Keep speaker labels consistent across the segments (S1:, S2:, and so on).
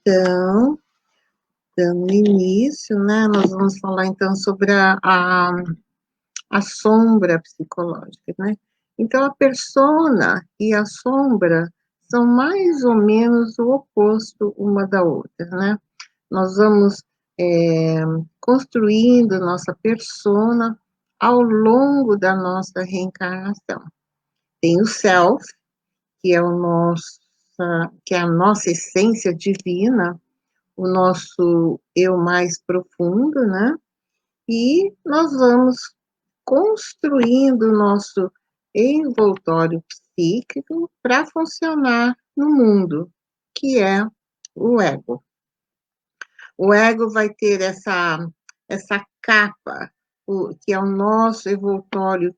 S1: Então, dando início, né, nós vamos falar então sobre a sombra psicológica, né? Então, a persona e a sombra são mais ou menos o oposto uma da outra, né? Nós vamos construindo nossa persona ao longo da nossa reencarnação. Tem o self, que é que é a nossa essência divina, o nosso eu mais profundo, né? E nós vamos construindo o nosso envoltório psíquico para funcionar no mundo, que é o ego. O ego vai ter essa capa, que é o nosso envoltório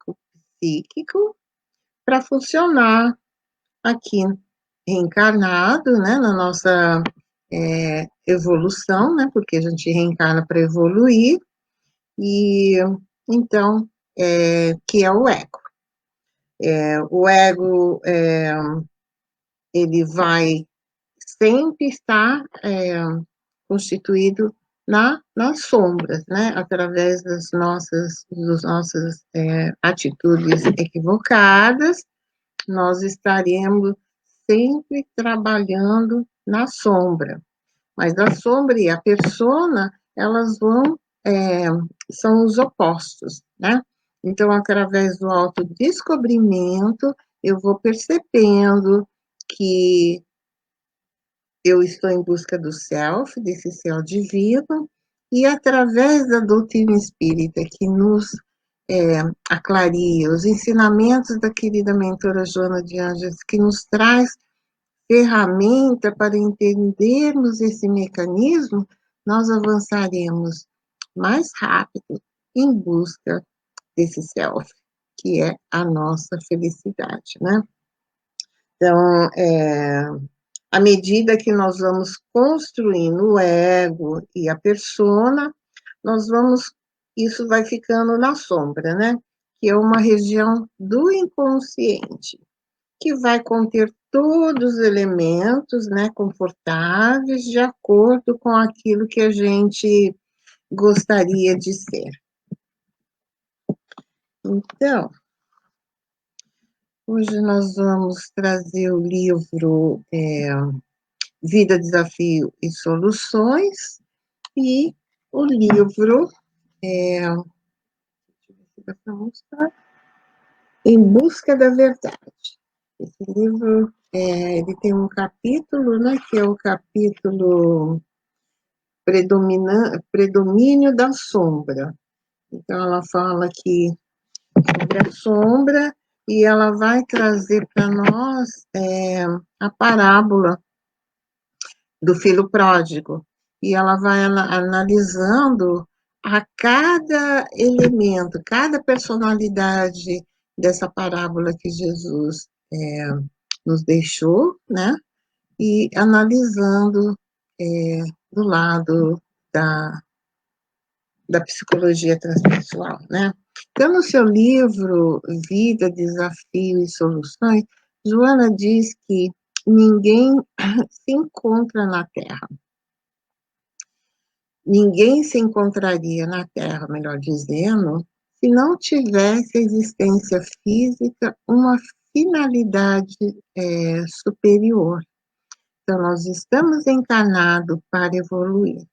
S1: psíquico, para funcionar aqui reencarnado, né, na nossa evolução, né, porque a gente reencarna para evoluir, e então, que é o ego. O ego, ele vai sempre estar constituído nas sombras, né, através das nossas atitudes equivocadas, nós estaremos sempre trabalhando na sombra. Mas a sombra e a persona, elas são os opostos, né? Então, através do autodescobrimento, eu vou percebendo que eu estou em busca do self, desse céu divino, e através da doutrina espírita, que nos aclaria, os ensinamentos da querida mentora Joana de Ângeles, que nos traz ferramenta para entendermos esse mecanismo, nós avançaremos mais rápido em busca desse self, que é a nossa felicidade, né? Então, à medida que nós vamos construindo o ego e a persona, isso vai ficando na sombra, né? Que é uma região do inconsciente, que vai conter todos os elementos, né, confortáveis, de acordo com aquilo que a gente gostaria de ser. Então, hoje nós vamos trazer o livro Vida, Desafio e Soluções, e o livro Em Busca da Verdade. Esse livro, ele tem um capítulo, né, que é o capítulo Predomínio da Sombra. Então, ela fala aqui sobre a sombra, e ela vai trazer para nós a parábola do filho pródigo, e ela vai analisando a cada elemento, cada personalidade dessa parábola que Jesus nos deixou, né? E analisando do lado da psicologia transpessoal, né? Então, no seu livro Vida, Desafio e Soluções, Joana diz que ninguém se encontra na Terra. Ninguém se encontraria na Terra, melhor dizendo, se não tivesse a existência física uma finalidade superior. Então, nós estamos encarnados para evoluir.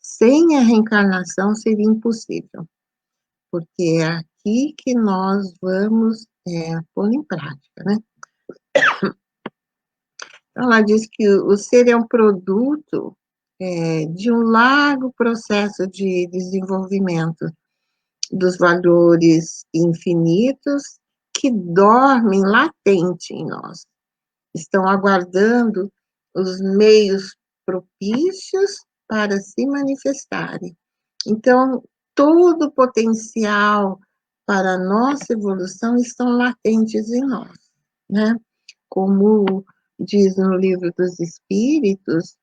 S1: Sem a reencarnação seria impossível, porque é aqui que nós vamos pôr em prática, né? Então, ela diz que o ser é um produto de um largo processo de desenvolvimento dos valores infinitos que dormem latente em nós. Estão aguardando os meios propícios para se manifestarem. Então, todo o potencial para a nossa evolução estão latentes em nós, né? Como diz no Livro dos Espíritos,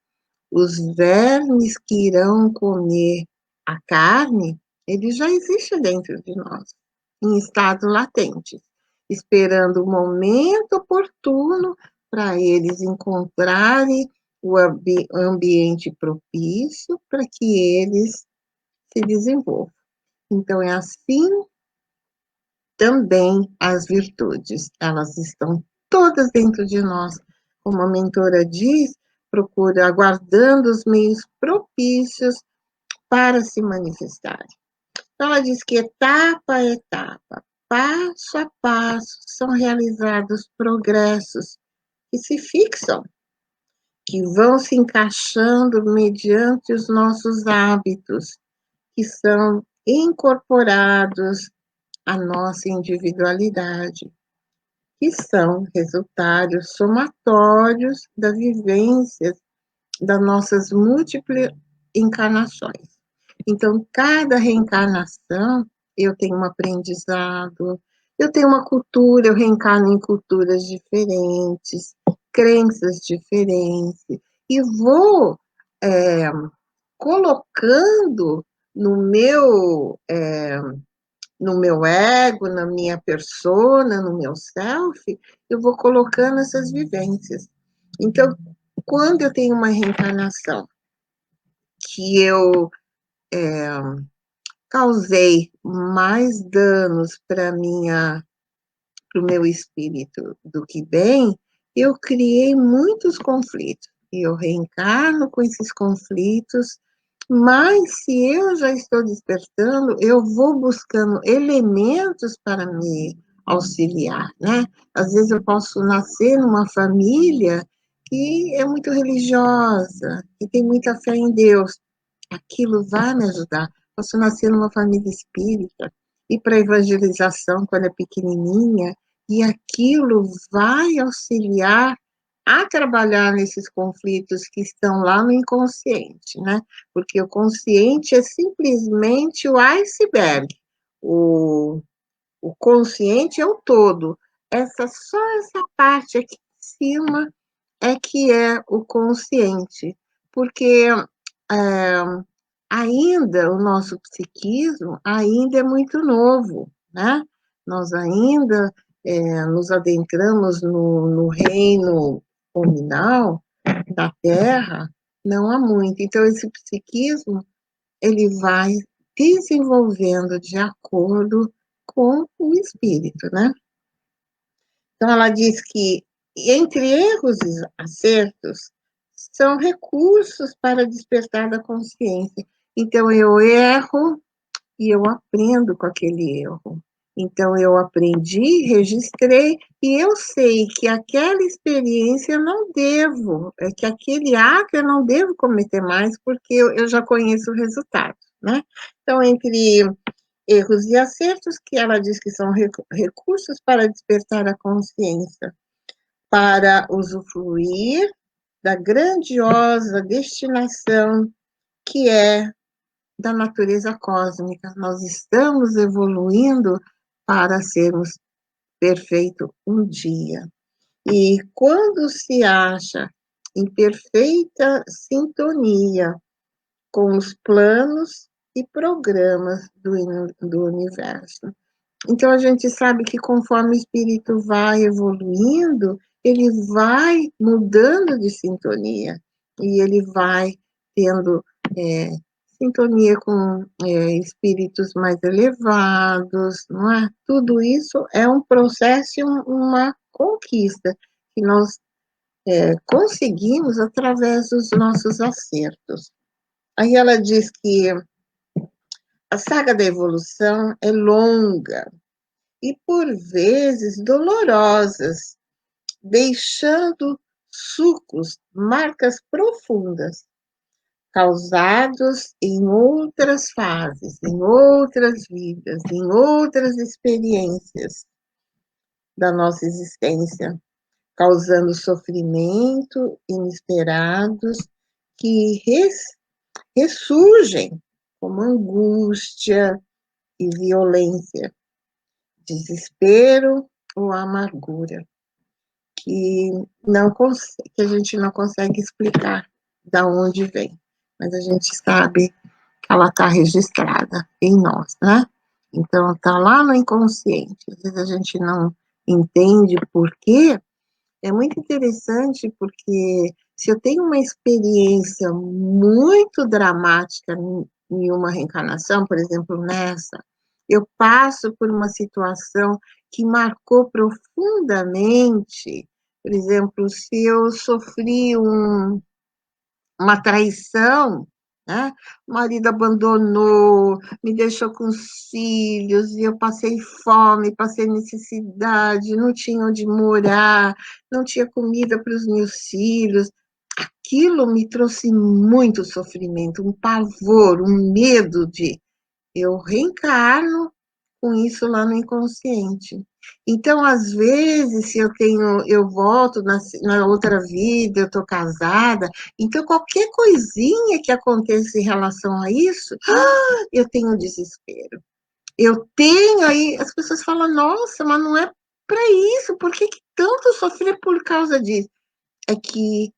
S1: os vermes que irão comer a carne, ele já existe dentro de nós, em estado latente, esperando o momento oportuno para eles encontrarem o ambiente propício para que eles se desenvolvam. Então, é assim também as virtudes, elas estão todas dentro de nós. Como a mentora diz, procura aguardando os meios propícios para se manifestar. Então, ela diz que etapa a etapa, passo a passo, são realizados progressos que se fixam, que vão se encaixando mediante os nossos hábitos, que são incorporados à nossa individualidade, que são resultados somatórios da vivência das nossas múltiplas encarnações. Então, cada reencarnação, eu tenho um aprendizado, eu tenho uma cultura, eu reencarno em culturas diferentes, crenças diferentes, e vou colocando no meu ego, na minha persona, no meu self, eu vou colocando essas vivências. Então, quando eu tenho uma reencarnação que eu causei mais danos para o meu espírito do que bem, eu criei muitos conflitos. E eu reencarno com esses conflitos, mas se eu já estou despertando, eu vou buscando elementos para me auxiliar, né? Às vezes eu posso nascer numa família que é muito religiosa, que tem muita fé em Deus. Aquilo vai me ajudar. Posso nascer numa família espírita, ir para a evangelização quando é pequenininha, e aquilo vai auxiliar a trabalhar nesses conflitos que estão lá no inconsciente, né? Porque o consciente é simplesmente o iceberg, o, o consciente é o todo. Só essa parte aqui em cima é que é o consciente, porque ainda o nosso psiquismo ainda é muito novo, né? Nós ainda nos adentramos no reino nominal da Terra não há muito. Então, esse psiquismo, ele vai desenvolvendo de acordo com o espírito, né? Então, ela diz que entre erros e acertos são recursos para despertar da consciência. Então, eu erro e eu aprendo com aquele erro. Então, eu aprendi, registrei, e eu sei que aquela experiência eu não devo, que aquele ato eu não devo cometer mais, porque eu já conheço o resultado, né? Então, entre erros e acertos, que ela diz que são recursos para despertar a consciência, para usufruir da grandiosa destinação que é da natureza cósmica. Nós estamos evoluindo para sermos perfeitos um dia. E quando se acha em perfeita sintonia com os planos e programas do universo. Então, a gente sabe que conforme o espírito vai evoluindo, ele vai mudando de sintonia, e ele vai tendo sintonia com espíritos mais elevados, não é? Tudo isso é um processo e uma conquista que nós conseguimos através dos nossos acertos. Aí ela diz que a saga da evolução é longa e, por vezes, dolorosas, deixando sulcos, marcas profundas, causados em outras fases, em outras vidas, em outras experiências da nossa existência, causando sofrimento inesperados que ressurgem como angústia e violência, desespero ou amargura, que a gente não consegue explicar de onde vem, mas a gente sabe que ela está registrada em nós, né? Então, está lá no inconsciente. Às vezes a gente não entende por quê. É muito interessante porque Se eu tenho uma experiência muito dramática em uma reencarnação, por exemplo, nessa, eu passo por uma situação que marcou profundamente, por exemplo, se eu sofri uma traição, né? O marido abandonou, me deixou com os filhos, e eu passei fome, passei necessidade, não tinha onde morar, não tinha comida para os meus filhos. Aquilo me trouxe muito sofrimento, um pavor, um medo de eu reencarno com isso lá no inconsciente. Então, às vezes, se eu volto na outra vida, eu estou casada, então qualquer coisinha que aconteça em relação a isso, eu tenho um desespero. Eu tenho aí, as pessoas falam, nossa, mas não é para isso, por que tanto sofrer por causa disso? É que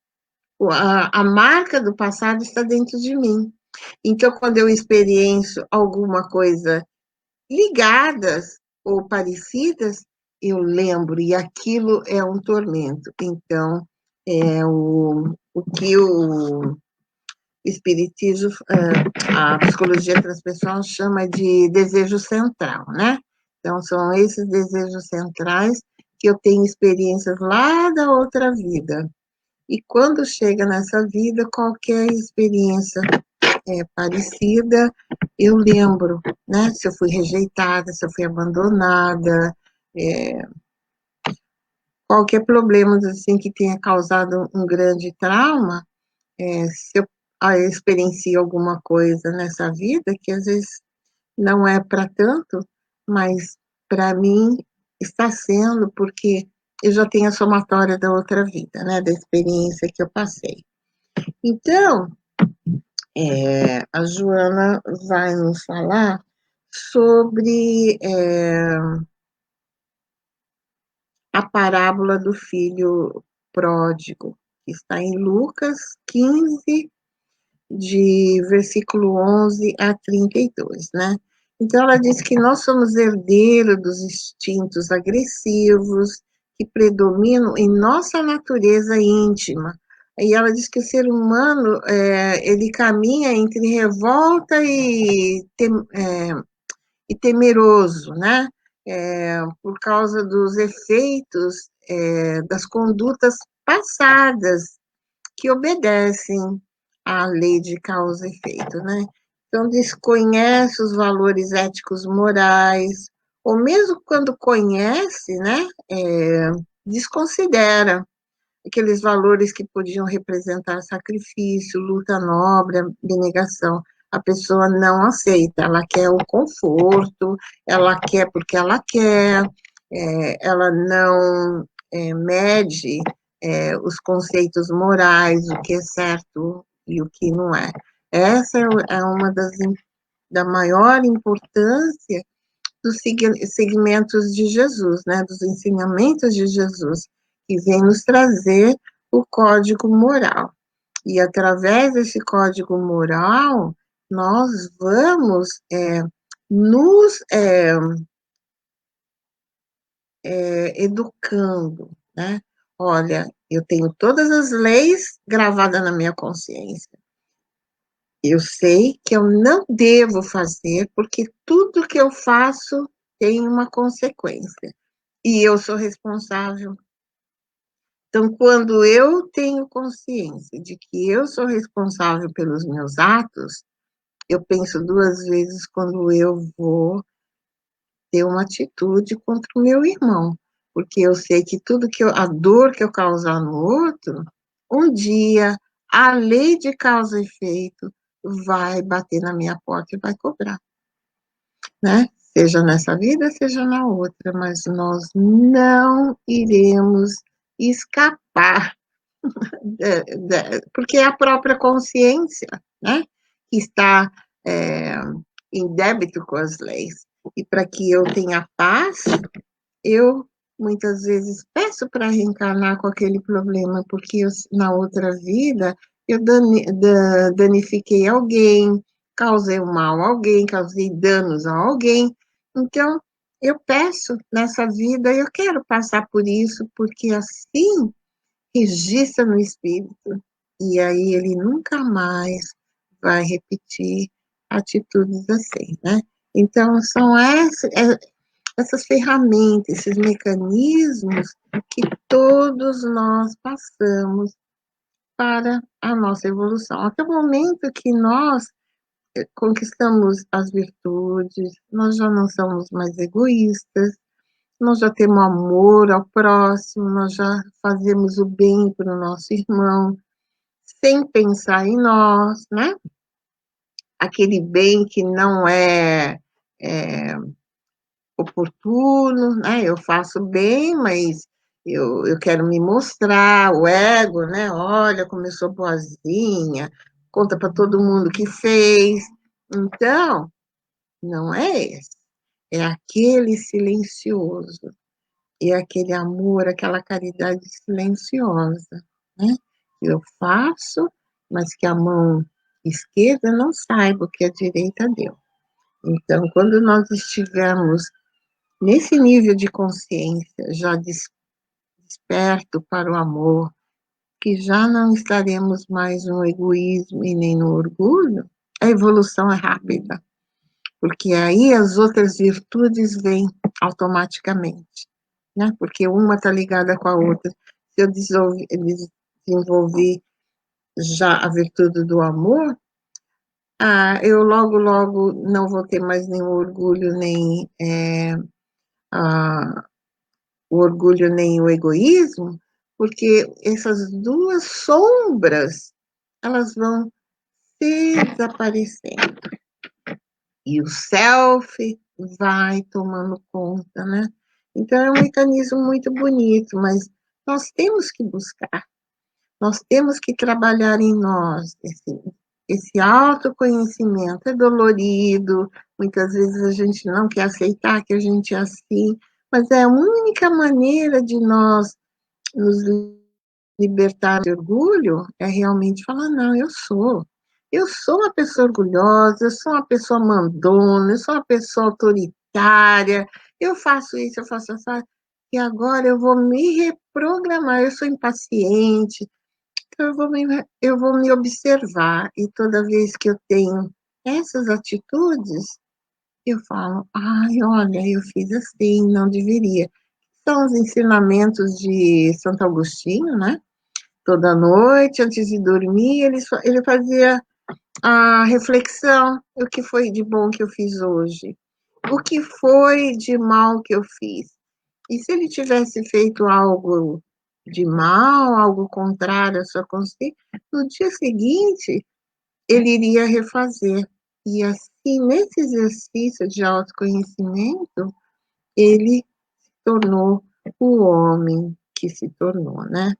S1: a marca do passado está dentro de mim. Então, quando eu experiencio alguma coisa ligadas ou parecidas, eu lembro, e aquilo é um tormento. Então, o que o espiritismo, a psicologia transpessoal chama de desejo central, né? Então, são esses desejos centrais que eu tenho experiências lá da outra vida. E quando chega nessa vida, qualquer experiência parecida, eu lembro, né? Se eu fui rejeitada, se eu fui abandonada, é, qualquer problema assim que tenha causado um grande trauma, se eu experiencio alguma coisa nessa vida que às vezes não é para tanto, mas para mim está sendo porque eu já tenho a somatória da outra vida, né? Da experiência que eu passei. Então, a Joana vai nos falar sobre a parábola do filho pródigo, que está em Lucas 15, de versículo 11 a 32, né? Então, ela diz que nós somos herdeiros dos instintos agressivos que predominam em nossa natureza íntima. E ela diz que o ser humano, ele caminha entre revolta e temeroso, né? Por causa dos efeitos das condutas passadas que obedecem à lei de causa e efeito, né? Então, desconhece os valores éticos morais, ou mesmo quando conhece, né, desconsidera aqueles valores que podiam representar sacrifício, luta nobre, abnegação. A pessoa não aceita, ela quer o conforto, ela quer porque ela quer, ela não mede os conceitos morais, o que é certo e o que não é. Essa é uma da maior importância dos segmentos de Jesus, né, dos ensinamentos de Jesus, que vem nos trazer o código moral. E através desse código moral, nós vamos nos educando, né? Olha, eu tenho todas as leis gravadas na minha consciência. Eu sei que eu não devo fazer, porque tudo que eu faço tem uma consequência. E eu sou responsável. Então, quando eu tenho consciência de que eu sou responsável pelos meus atos, eu penso duas vezes quando eu vou ter uma atitude contra o meu irmão, porque eu sei que a dor que eu causar no outro, um dia a lei de causa e efeito vai bater na minha porta e vai cobrar, né? Seja nessa vida, seja na outra, mas nós não iremos escapar, porque é a própria consciência, né, que está em débito com as leis. E para que eu tenha paz, eu muitas vezes peço para reencarnar com aquele problema, porque na outra vida eu danifiquei alguém, causei um mal a alguém, causei danos a alguém. Então, eu peço nessa vida, eu quero passar por isso, porque assim registra no espírito e aí ele nunca mais vai repetir atitudes assim, né? Então, são essas ferramentas, esses mecanismos que todos nós passamos para a nossa evolução. Até o momento que nós conquistamos as virtudes, nós já não somos mais egoístas, nós já temos amor ao próximo, nós já fazemos o bem para o nosso irmão, sem pensar em nós, né? Aquele bem que não é oportuno, né? Eu faço bem, mas eu quero me mostrar, o ego, né? Olha como eu sou boazinha, conta para todo mundo que fez. Então, não é esse, é aquele silencioso, é aquele amor, aquela caridade silenciosa, né? Eu faço, mas que a mão esquerda não saiba o que a direita deu. Então, quando nós estivermos nesse nível de consciência, já desperto para o amor, que já não estaremos mais no egoísmo e nem no orgulho, a evolução é rápida, porque aí as outras virtudes vêm automaticamente, né? Porque uma está ligada com a outra. Se eu desenvolver já a virtude do amor, eu logo, logo não vou ter mais nenhum orgulho, nem a, o orgulho nem o egoísmo, porque essas duas sombras, elas vão desaparecendo. E o self vai tomando conta, né? Então, é um mecanismo muito bonito, mas nós temos que buscar, nós temos que trabalhar em nós esse autoconhecimento. É dolorido, muitas vezes a gente não quer aceitar que a gente é assim, mas é a única maneira de nós nos libertar de orgulho é realmente falar, não, eu sou uma pessoa orgulhosa, eu sou uma pessoa mandona, eu sou uma pessoa autoritária, eu faço isso, eu faço isso, e agora eu vou me reprogramar, eu sou impaciente, então eu vou me observar, e toda vez que eu tenho essas atitudes, eu falo, ai, olha, eu fiz assim, não deveria. São os ensinamentos de Santo Agostinho, né? Toda noite, antes de dormir, ele fazia a reflexão, o que foi de bom que eu fiz hoje, o que foi de mal que eu fiz. E se ele tivesse feito algo de mal, algo contrário à sua consciência, no dia seguinte, ele iria refazer. E assim, nesse exercício de autoconhecimento, ele se tornou o homem que se tornou, né?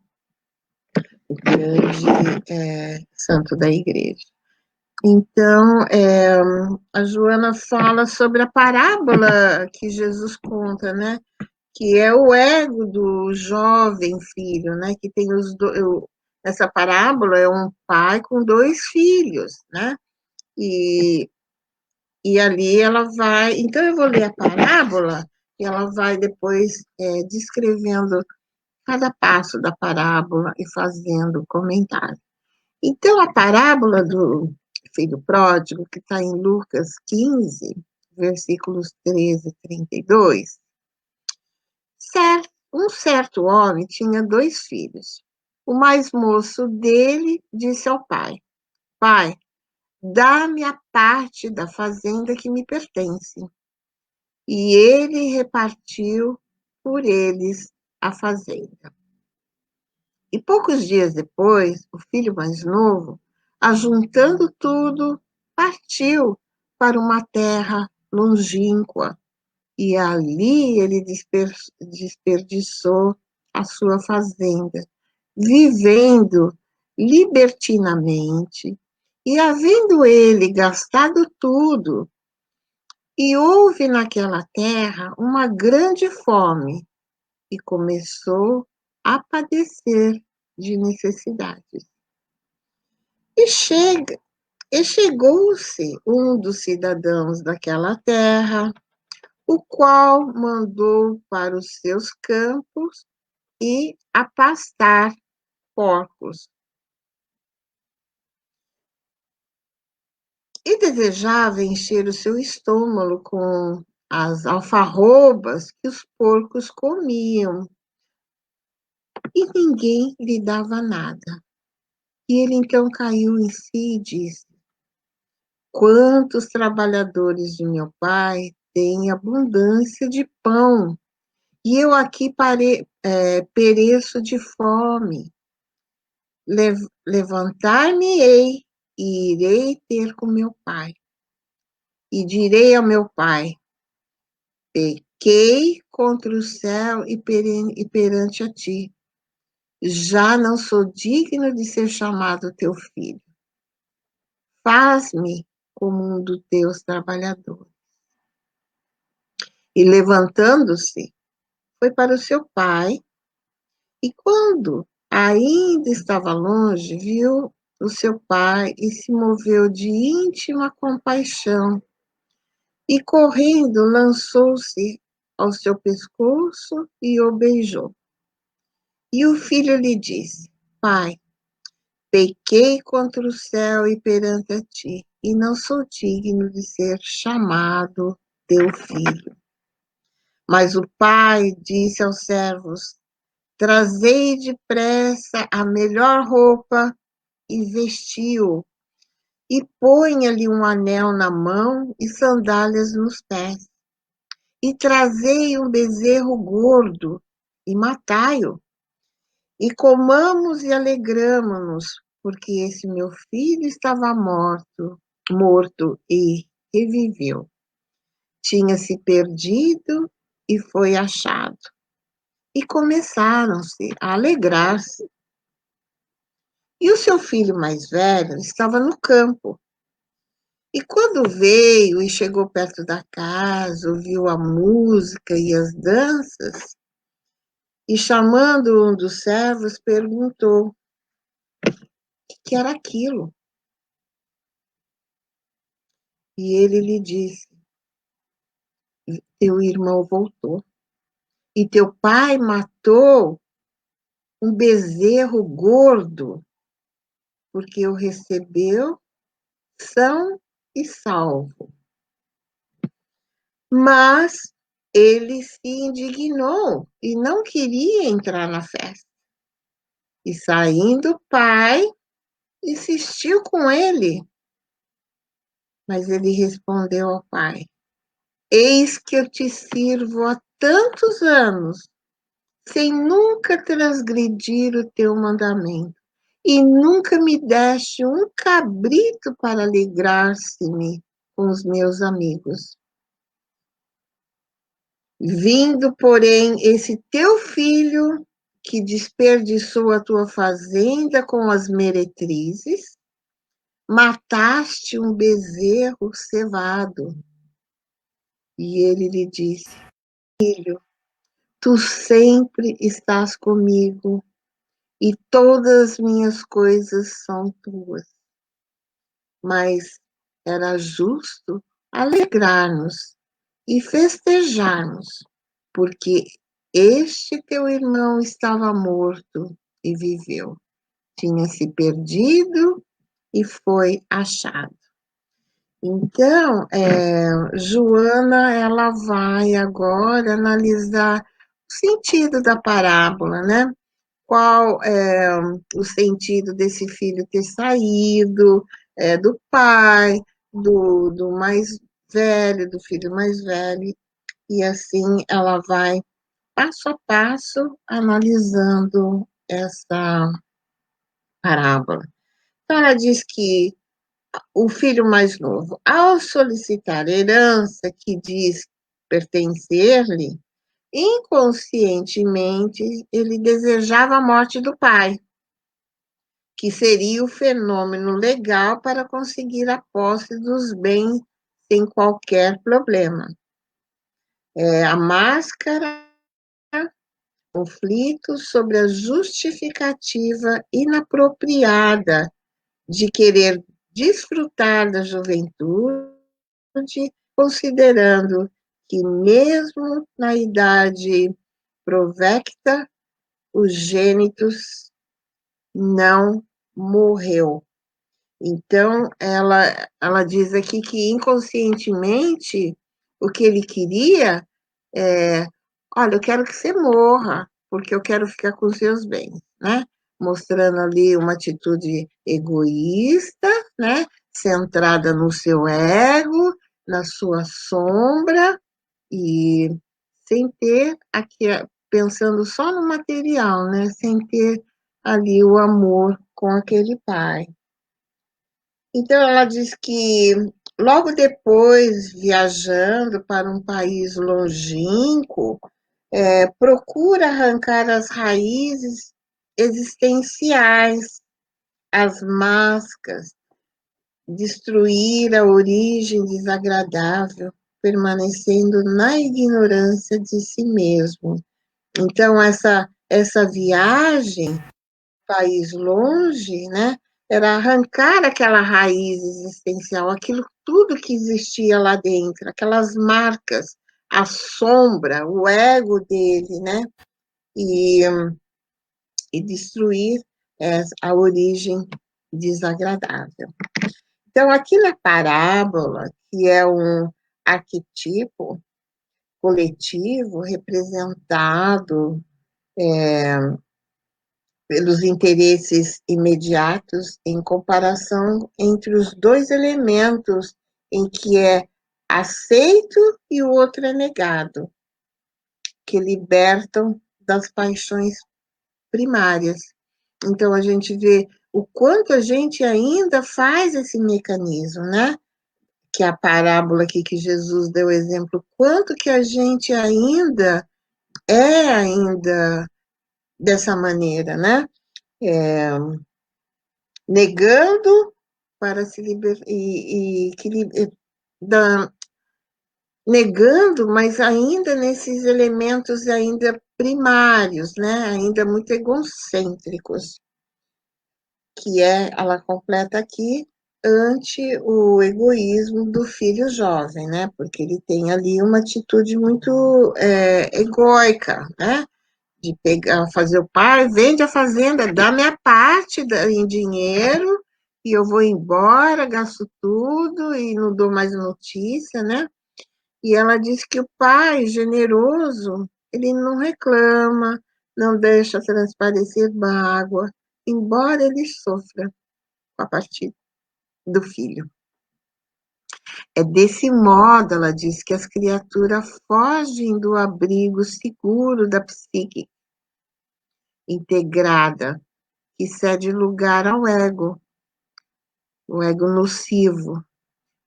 S1: O grande santo da igreja. Então, a Joana fala sobre a parábola que Jesus conta, né? Que é o ego do jovem filho, né? Que tem essa parábola é um pai com dois filhos, né? E, e ali ela vai. Então, eu vou ler a parábola e ela vai depois descrevendo cada passo da parábola e fazendo comentário. Então, a parábola do filho pródigo, que está em Lucas 15, versículos 13 e 32, um certo homem tinha dois filhos. O mais moço dele disse ao pai: Pai, dá-me a parte da fazenda que me pertence. E ele repartiu por eles a fazenda. E poucos dias depois, o filho mais novo, ajuntando tudo, partiu para uma terra longínqua. E ali ele desperdiçou a sua fazenda, vivendo libertinamente. E havendo ele gastado tudo, e houve naquela terra uma grande fome, e começou a padecer de necessidades. E chegou-se um dos cidadãos daquela terra, o qual mandou para os seus campos e a pastar porcos. e desejava encher o seu estômago com as alfarrobas que os porcos comiam, e ninguém lhe dava nada. E ele então caiu em si e disse: quantos trabalhadores de meu pai têm abundância de pão, e eu aqui pereço de fome. Levantar-me-ei e irei ter com meu pai. E direi ao meu pai: pequei contra o céu e perante a ti. Já não sou digno de ser chamado teu filho. Faz-me como um dos teus trabalhadores. E levantando-se, foi para o seu pai, e quando ainda estava longe, viu o seu pai e se moveu de íntima compaixão, e correndo lançou-se ao seu pescoço e o beijou. E o filho lhe disse: pai, pequei contra o céu e perante a ti, e não sou digno de ser chamado teu filho. Mas o pai disse aos servos: trazei depressa a melhor roupa e vestiu, e ponha-lhe um anel na mão e sandálias nos pés. E trazei um bezerro gordo e matai-o, e comamos e alegramo-nos, porque esse meu filho estava morto e reviveu. Tinha se perdido e foi achado. E começaram-se a alegrar-se. E o seu filho mais velho estava no campo. E quando veio e chegou perto da casa, ouviu a música e as danças, e chamando um dos servos, perguntou o que era aquilo. E ele lhe disse: teu irmão voltou, e teu pai matou um bezerro gordo, porque o recebeu são e salvo. Mas ele se indignou e não queria entrar na festa. E saindo o pai, insistiu com ele. Mas ele respondeu ao pai: eis que eu te sirvo há tantos anos, sem nunca transgredir o teu mandamento, e nunca me deste um cabrito para alegrar-se-me com os meus amigos. Vindo, porém, esse teu filho, que desperdiçou a tua fazenda com as meretrizes, mataste um bezerro cevado. E ele lhe disse: filho, tu sempre estás comigo, e todas as minhas coisas são tuas. Mas era justo alegrar-nos e festejarmos, porque este teu irmão estava morto e viveu. Tinha se perdido e foi achado. Então, Joana, ela vai agora analisar o sentido da parábola, né? Qual é o sentido desse filho ter saído do pai, do mais velho, do filho mais velho, e assim ela vai passo a passo analisando essa parábola. Então, ela diz que o filho mais novo, ao solicitar herança que diz pertencer-lhe, inconscientemente ele desejava a morte do pai, que seria o fenômeno legal para conseguir a posse dos bens sem qualquer problema. A máscara, conflito sobre a justificativa inapropriada de querer desfrutar da juventude, considerando que mesmo na idade provecta, o gênitus não morreu. Então, ela diz aqui que inconscientemente o que ele queria é: olha, eu quero que você morra, porque eu quero ficar com os seus bens, né? Mostrando ali uma atitude egoísta, né? Centrada no seu ego, na sua sombra, e sem ter aqui, pensando só no material, né? Sem ter ali o amor com aquele pai. Então, ela diz que logo depois, viajando para um país longínquo, procura arrancar as raízes existenciais, as máscaras, destruir a origem desagradável, permanecendo na ignorância de si mesmo. Então, essa viagem, país longe, né, era arrancar aquela raiz existencial, aquilo tudo que existia lá dentro, aquelas marcas, a sombra, o ego dele, né, e, e destruir a origem desagradável. Então, aqui na parábola, que é um arquetipo coletivo representado pelos interesses imediatos em comparação entre os dois elementos em que é aceito e o outro é negado, que libertam das paixões primárias. Então, a gente vê o quanto a gente ainda faz esse mecanismo, né? Que é a parábola aqui que Jesus deu exemplo, quanto que a gente ainda dessa maneira, né? É, negando para se libertar negando, mas ainda nesses elementos ainda primários, né? Ainda muito egocêntricos, que ela completa aqui ante o egoísmo do filho jovem, né? Porque ele tem ali uma atitude muito egóica, né? De pegar, fazer o pai, vende a fazenda, dá minha parte em dinheiro e eu vou embora, gasto tudo e não dou mais notícia, né? E ela diz que o pai, generoso, ele não reclama, não deixa transparecer mágoa, embora ele sofra com a partida do filho. É desse modo, ela diz, que as criaturas fogem do abrigo seguro da psique integrada, que cede lugar ao ego, o ego nocivo,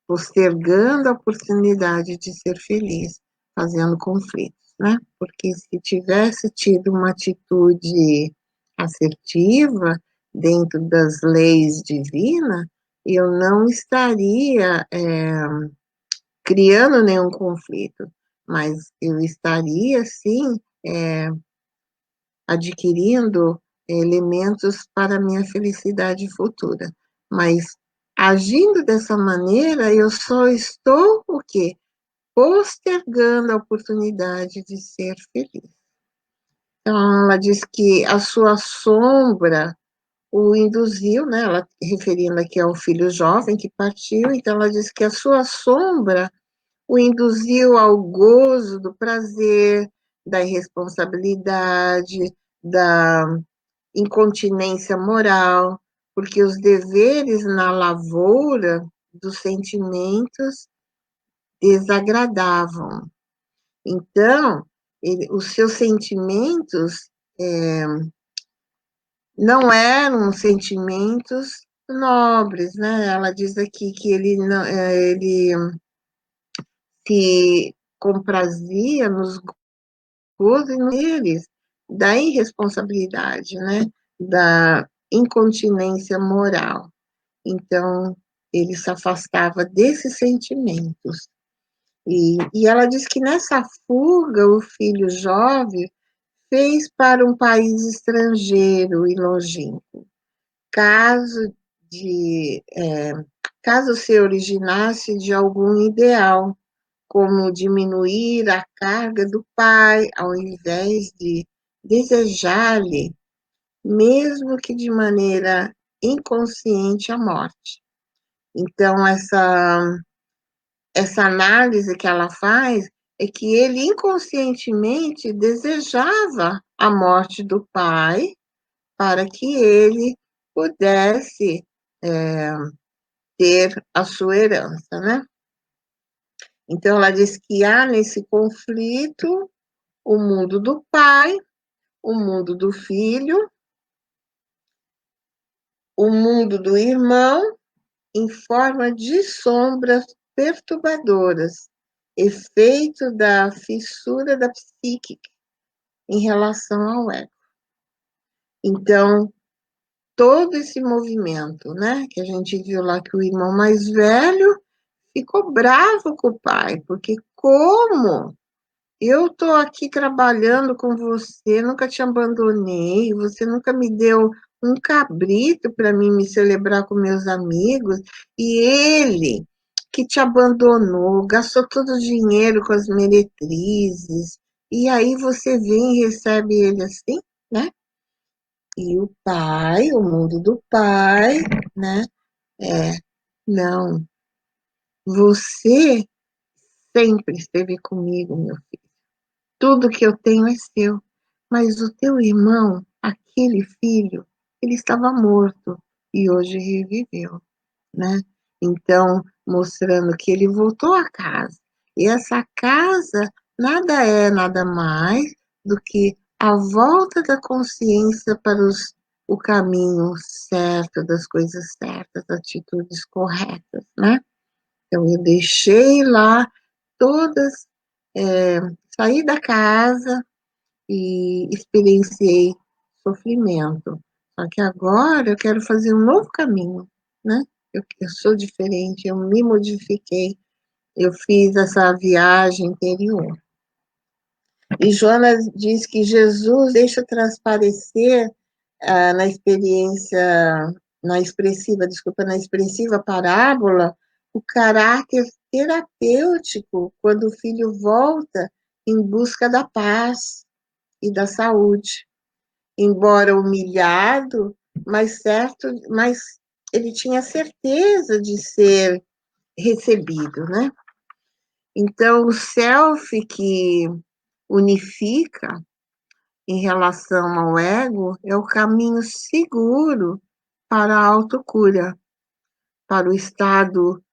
S1: postergando a oportunidade de ser feliz, fazendo conflitos, né? Porque se tivesse tido uma atitude assertiva dentro das leis divinas, eu não estaria criando nenhum conflito, mas eu estaria, sim, adquirindo elementos para a minha felicidade futura. Mas agindo dessa maneira, eu só estou o quê? Postergando a oportunidade de ser feliz. Então, ela diz que a sua sombra o induziu, né? Ela referindo aqui ao filho jovem que partiu, então ela diz que a sua sombra o induziu ao gozo do prazer, da irresponsabilidade, da incontinência moral, porque os deveres na lavoura dos sentimentos desagradavam. Então, os seus sentimentos não eram sentimentos nobres, né? Ela diz aqui que ele se comprazia nos gozos deles, da irresponsabilidade, né? Da incontinência moral. Então, ele se afastava desses sentimentos. E ela diz que nessa fuga, o filho jovem fez para um país estrangeiro e longínquo. Caso, caso se originasse de algum ideal, como diminuir a carga do pai, ao invés de desejar-lhe, mesmo que de maneira inconsciente a morte. Então, essa análise que ela faz é que ele inconscientemente desejava a morte do pai para que ele pudesse ter a sua herança, né? Então, ela diz que há nesse conflito o mundo do pai, o mundo do filho, o mundo do irmão, em forma de sombras perturbadoras, efeito da fissura da psique em relação ao ego. Então, todo esse movimento, né, que a gente viu lá que o irmão mais velho ficou bravo com o pai, porque como eu estou aqui trabalhando com você, nunca te abandonei, você nunca me deu um cabrito para mim me celebrar com meus amigos, e ele que te abandonou, gastou todo o dinheiro com as meretrizes, e aí você vem e recebe ele assim, né? E o pai, o mundo do pai, né? Não, você sempre esteve comigo, meu filho. Tudo que eu tenho é seu. Mas o teu irmão, aquele filho, ele estava morto e hoje reviveu, né? Então, mostrando que ele voltou à casa. E essa casa nada é nada mais do que a volta da consciência para o caminho certo, das coisas certas, atitudes corretas, né? Então, eu deixei lá todas, é, saí da casa e experienciei sofrimento. Só que agora eu quero fazer um novo caminho, né? Eu sou diferente, eu me modifiquei, eu fiz essa viagem interior. E Jonas diz que Jesus deixa transparecer na experiência, na expressiva parábola, o caráter terapêutico quando o filho volta em busca da paz e da saúde. Embora humilhado, mas ele tinha certeza de ser recebido, né? Então, o self que unifica em relação ao ego é o caminho seguro para a autocura, para o estado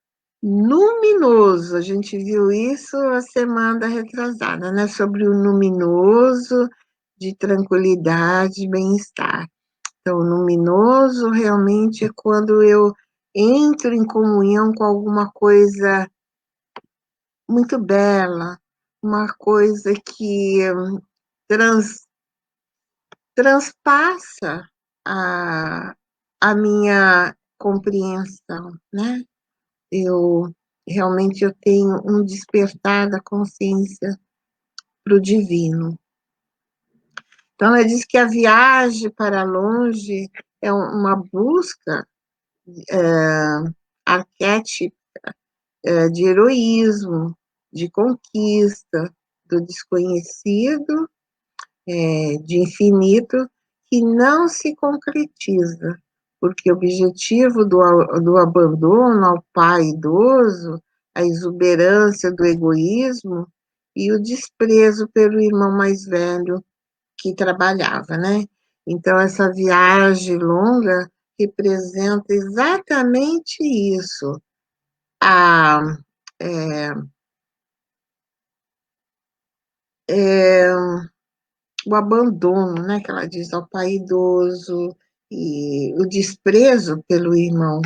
S1: luminoso. A gente viu isso a semana retrasada, né? Sobre o luminoso de tranquilidade e bem-estar. Então, o luminoso realmente é quando eu entro em comunhão com alguma coisa muito bela, uma coisa que trans, transpassa a, a minha compreensão, né? Eu realmente eu tenho um despertar da consciência para o divino. Então, ela diz que a viagem para longe é uma busca arquétipa de heroísmo, de conquista, do desconhecido, de infinito, que não se concretiza, porque o objetivo do abandono ao pai idoso, a exuberância do egoísmo e o desprezo pelo irmão mais velho que trabalhava, né? Então, essa viagem longa representa exatamente isso, a, é, é, o abandono, né, que ela diz ao pai idoso, e o desprezo pelo irmão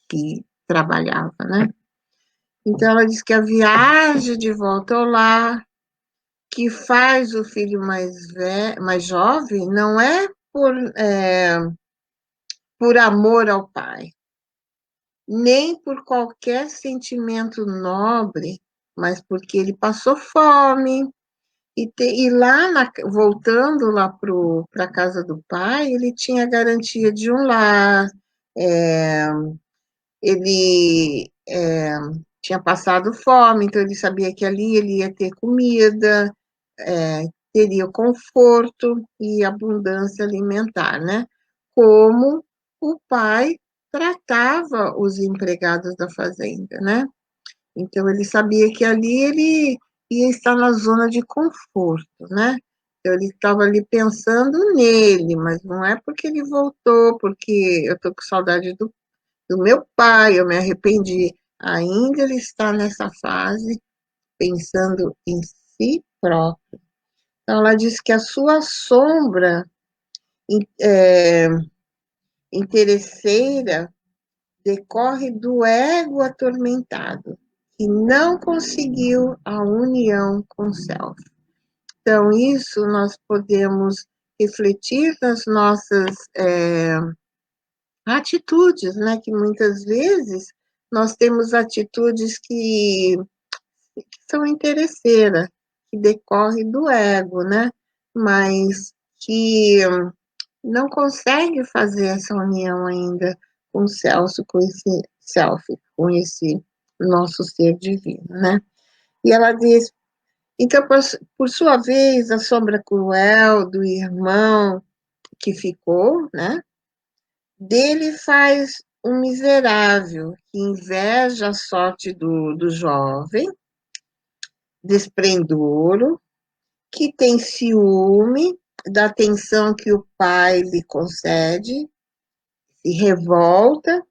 S1: que trabalhava, né? Então, ela diz que a viagem de volta ao lar, que faz o filho mais jovem, não é por amor ao pai, nem por qualquer sentimento nobre, mas porque ele passou fome, e lá, voltando lá para a casa do pai, ele tinha a garantia de um lar, ele tinha passado fome, então ele sabia que ali ele ia ter comida, teria conforto e abundância alimentar, né? Como o pai tratava os empregados da fazenda, né? Então, ele sabia que ali ele ia estar na zona de conforto, né? Então, ele estava ali pensando nele, mas não é porque ele voltou, porque eu estou com saudade do meu pai, eu me arrependi. Ainda ele está nessa fase, pensando em si próprio. Então, ela diz que a sua sombra é, interesseira decorre do ego atormentado, que não conseguiu a união com o self. Então, isso nós podemos refletir nas nossas atitudes, né? Que muitas vezes nós temos atitudes que são interesseiras, que decorrem do ego, né? Mas que não consegue fazer essa união ainda com o Celso, com esse self, com esse nosso ser divino, né? E ela diz, então, por sua vez, a sombra cruel do irmão que ficou, né? Dele faz um miserável que inveja a sorte do jovem, desprendouro, que tem ciúme da atenção que o pai lhe concede, se revolta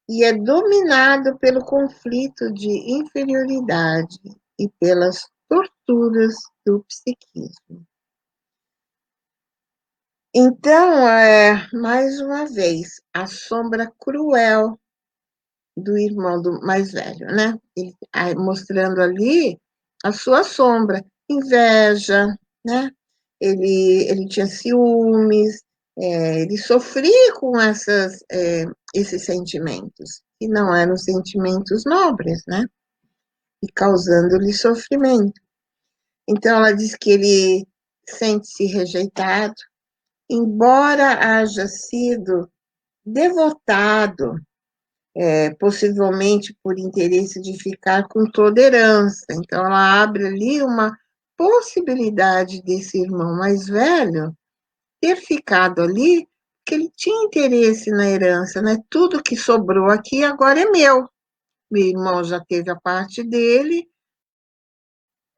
S1: e é dominado pelo conflito de inferioridade e pelas torturas do psiquismo. Então, mais uma vez, a sombra cruel do irmão do mais velho, né? Ele, mostrando ali a sua sombra, inveja, né? Ele tinha ciúmes, ele sofria com esses sentimentos, que não eram sentimentos nobres, né? E causando-lhe sofrimento. Então, ela diz que ele sente-se rejeitado, embora haja sido devotado, possivelmente por interesse de ficar com toda herança. Então, ela abre ali uma possibilidade desse irmão mais velho ter ficado ali, porque ele tinha interesse na herança, né? Tudo que sobrou aqui agora é meu. Meu irmão já teve a parte dele,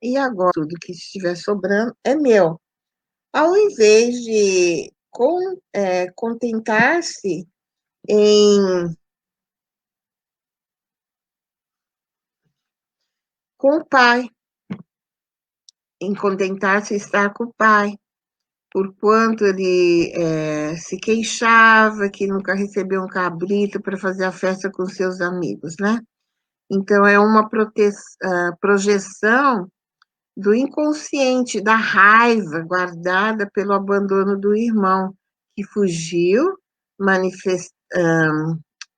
S1: e agora tudo que estiver sobrando é meu. Ao invés de contentar-se em com o pai, em contentar-se estar com o pai, porquanto ele se queixava que nunca recebeu um cabrito para fazer a festa com seus amigos, né? Então, é uma projeção do inconsciente, da raiva guardada pelo abandono do irmão, que fugiu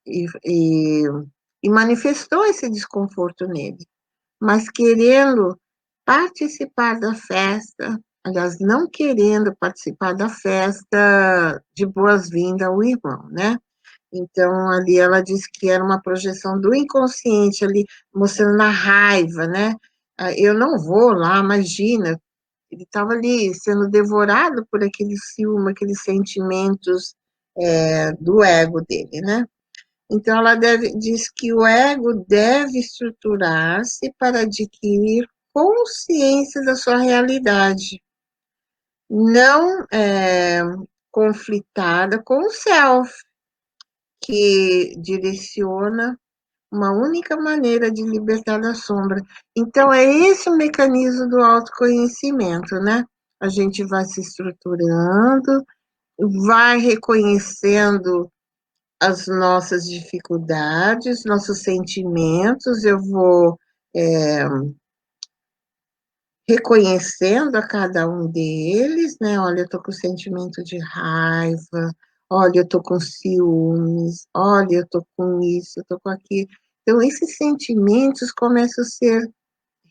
S1: e, e, e manifestou esse desconforto nele, mas querendo participar da festa, aliás, não querendo participar da festa de boas-vindas ao irmão, né? Então, ali ela diz que era uma projeção do inconsciente ali, mostrando a raiva, né? Eu não vou lá, imagina. Ele estava ali sendo devorado por aquele ciúme, aqueles sentimentos do ego dele, né? Então, diz que o ego deve estruturar-se para adquirir consciência da sua realidade, não conflitada com o self, que direciona uma única maneira de libertar da sombra. Então, é esse o mecanismo do autoconhecimento, né? A gente vai se estruturando, vai reconhecendo as nossas dificuldades, nossos sentimentos, eu vou reconhecendo a cada um deles, né? Olha, eu tô com sentimento de raiva, olha, eu tô com ciúmes, olha, eu tô com isso, eu tô com aquilo. Então, esses sentimentos começam a ser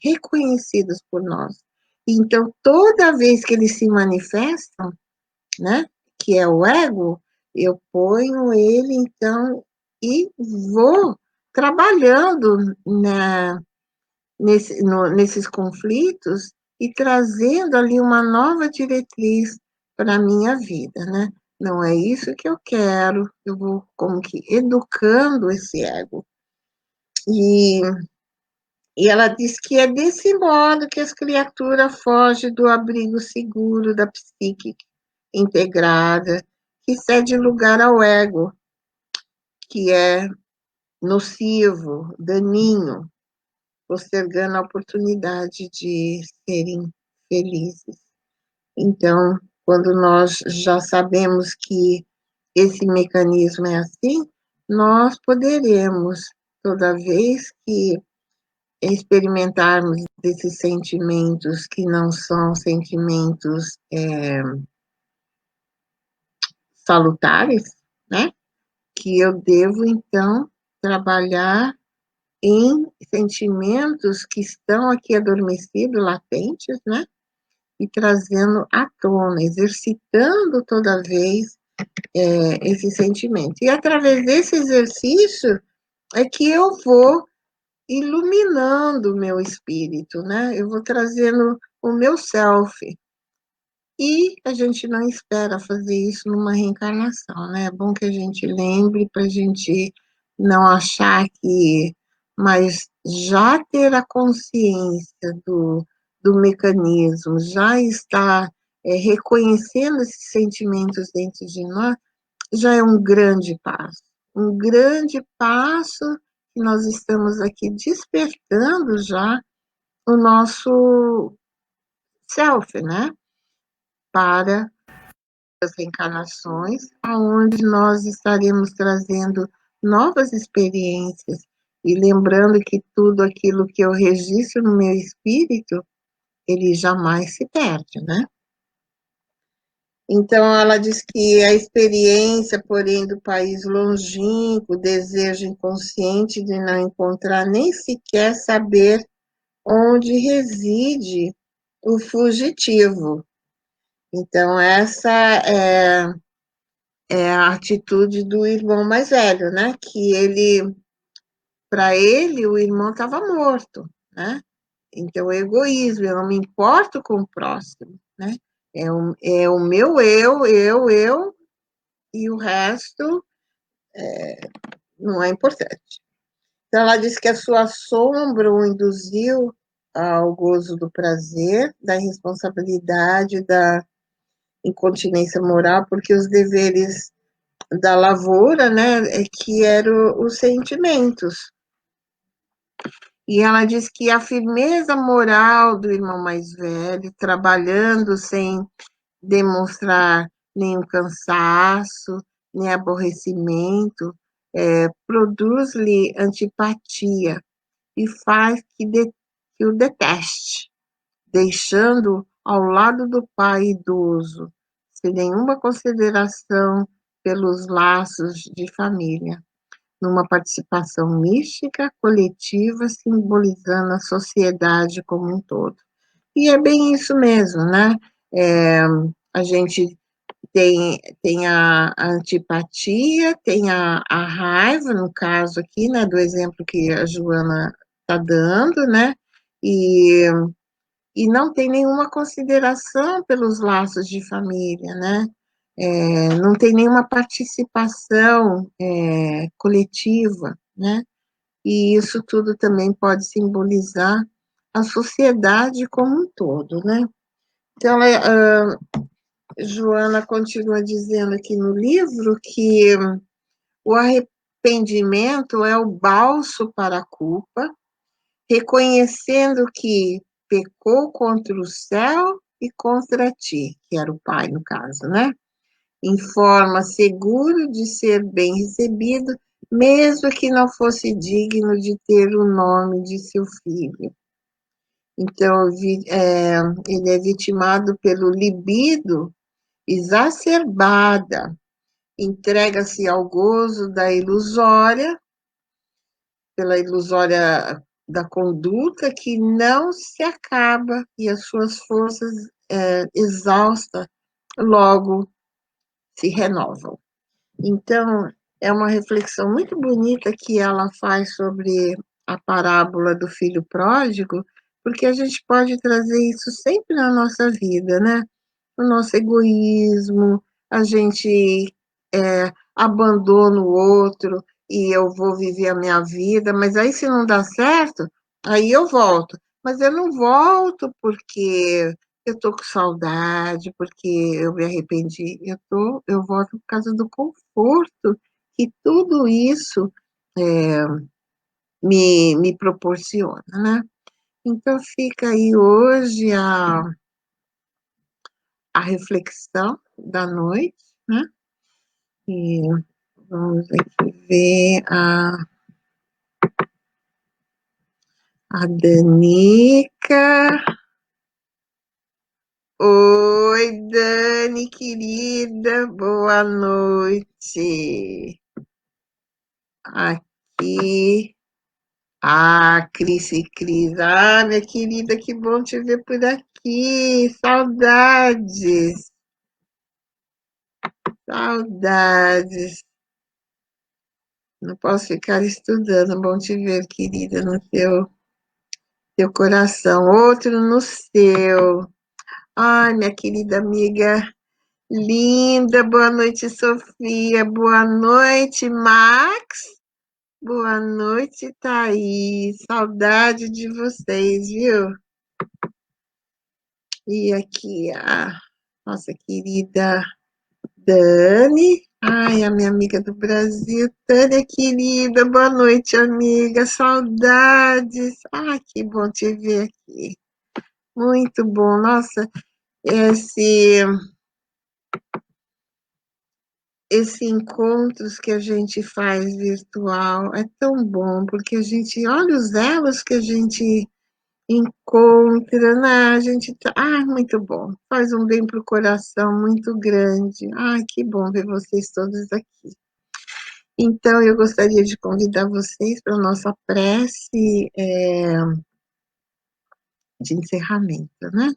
S1: reconhecidos por nós. Então, toda vez que eles se manifestam, né, que é o ego, eu ponho ele, então, e vou trabalhando nesses conflitos e trazendo ali uma nova diretriz para a minha vida, né? não é isso que eu quero, eu vou como que educando esse ego. E, e ela diz que é desse modo que as criaturas fogem do abrigo seguro da psique integrada, que cede lugar ao ego, que é nocivo, daninho, postergando a oportunidade de serem felizes. Então, quando nós já sabemos que esse mecanismo é assim, nós poderemos, toda vez que experimentarmos desses sentimentos que não são sentimentos salutares, né? Que eu devo, então, trabalhar em sentimentos que estão aqui adormecidos, latentes, né? E trazendo à tona, exercitando toda vez esse sentimento. E através desse exercício é que eu vou iluminando o meu espírito, né? Eu vou trazendo o meu self. E a gente não espera fazer isso numa reencarnação, né? É bom que a gente lembre para a gente não achar que. Mas já ter a consciência do mecanismo, já estar reconhecendo esses sentimentos dentro de nós, já é um grande passo. Um grande passo que nós estamos aqui despertando já o nosso self, né? Para as reencarnações, aonde nós estaremos trazendo novas experiências e lembrando que tudo aquilo que eu registro no meu espírito, ele jamais se perde, né? Então, ela diz que a experiência, porém, do país longínquo, o desejo inconsciente de não encontrar nem sequer saber onde reside o fugitivo. Então, essa é a atitude do irmão mais velho, né? Que ele, para ele, o irmão estava morto, né? Então, o egoísmo, eu não me importo com o próximo, né? É o meu eu, e o resto não é importante. Então, ela disse que a sua sombra o induziu ao gozo do prazer, da responsabilidade, da incontinência moral, porque os deveres da lavoura, né, que eram os sentimentos. E ela diz que a firmeza moral do irmão mais velho, trabalhando sem demonstrar nenhum cansaço, nem aborrecimento, produz-lhe antipatia e faz que o deteste, deixando ao lado do pai idoso, sem nenhuma consideração pelos laços de família, numa participação mística, coletiva, simbolizando a sociedade como um todo. E é bem isso mesmo, né? É, a gente tem a antipatia, tem a raiva, no caso aqui, né, do exemplo que a Joana está dando, né? E, e não tem nenhuma consideração pelos laços de família, né? Não tem nenhuma participação coletiva, né? E isso tudo também pode simbolizar a sociedade como um todo, né? Então, Joana continua dizendo aqui no livro que o arrependimento é o balço para a culpa, reconhecendo que pecou contra o céu e contra ti, que era o pai, no caso, né? Em forma seguro de ser bem recebido, mesmo que não fosse digno de ter o nome de seu filho. Então, ele é vitimado pelo libido exacerbada, entrega-se ao gozo da ilusória, pela ilusória da conduta que não se acaba e as suas forças exaustas logo se renovam. Então, é uma reflexão muito bonita que ela faz sobre a parábola do filho pródigo, porque a gente pode trazer isso sempre na nossa vida, né? O nosso egoísmo, a gente abandona o outro e eu vou viver a minha vida, mas aí se não dá certo, aí eu volto. Mas eu não volto porque eu tô com saudade, porque eu me arrependi. Eu volto por causa do conforto que tudo isso é, me proporciona, né? Então fica aí hoje a reflexão da noite, né? E vamos aqui ver a Danica. Oi, Dani, querida, boa noite. Aqui, Cris e Cris. Minha querida, que bom te ver por aqui. Saudades, saudades. Não posso ficar estudando. Bom te ver, querida, no teu coração. Outro no seu. Ai, minha querida amiga linda. Boa noite, Sofia. Boa noite, Max. Boa noite, Thaís. Saudade de vocês, viu? E aqui a nossa querida Dani. Ai, a minha amiga do Brasil. Tânia, querida. Boa noite, amiga. Saudades. Ai, que bom te ver aqui. Muito bom. Nossa, esse encontros que a gente faz virtual é tão bom, porque a gente olha os elos que a gente encontra, né? A gente tá, muito bom. Faz um bem para o coração muito grande. Ai, que bom ver vocês todos aqui. Então, eu gostaria de convidar vocês para a nossa prece de encerramento, né?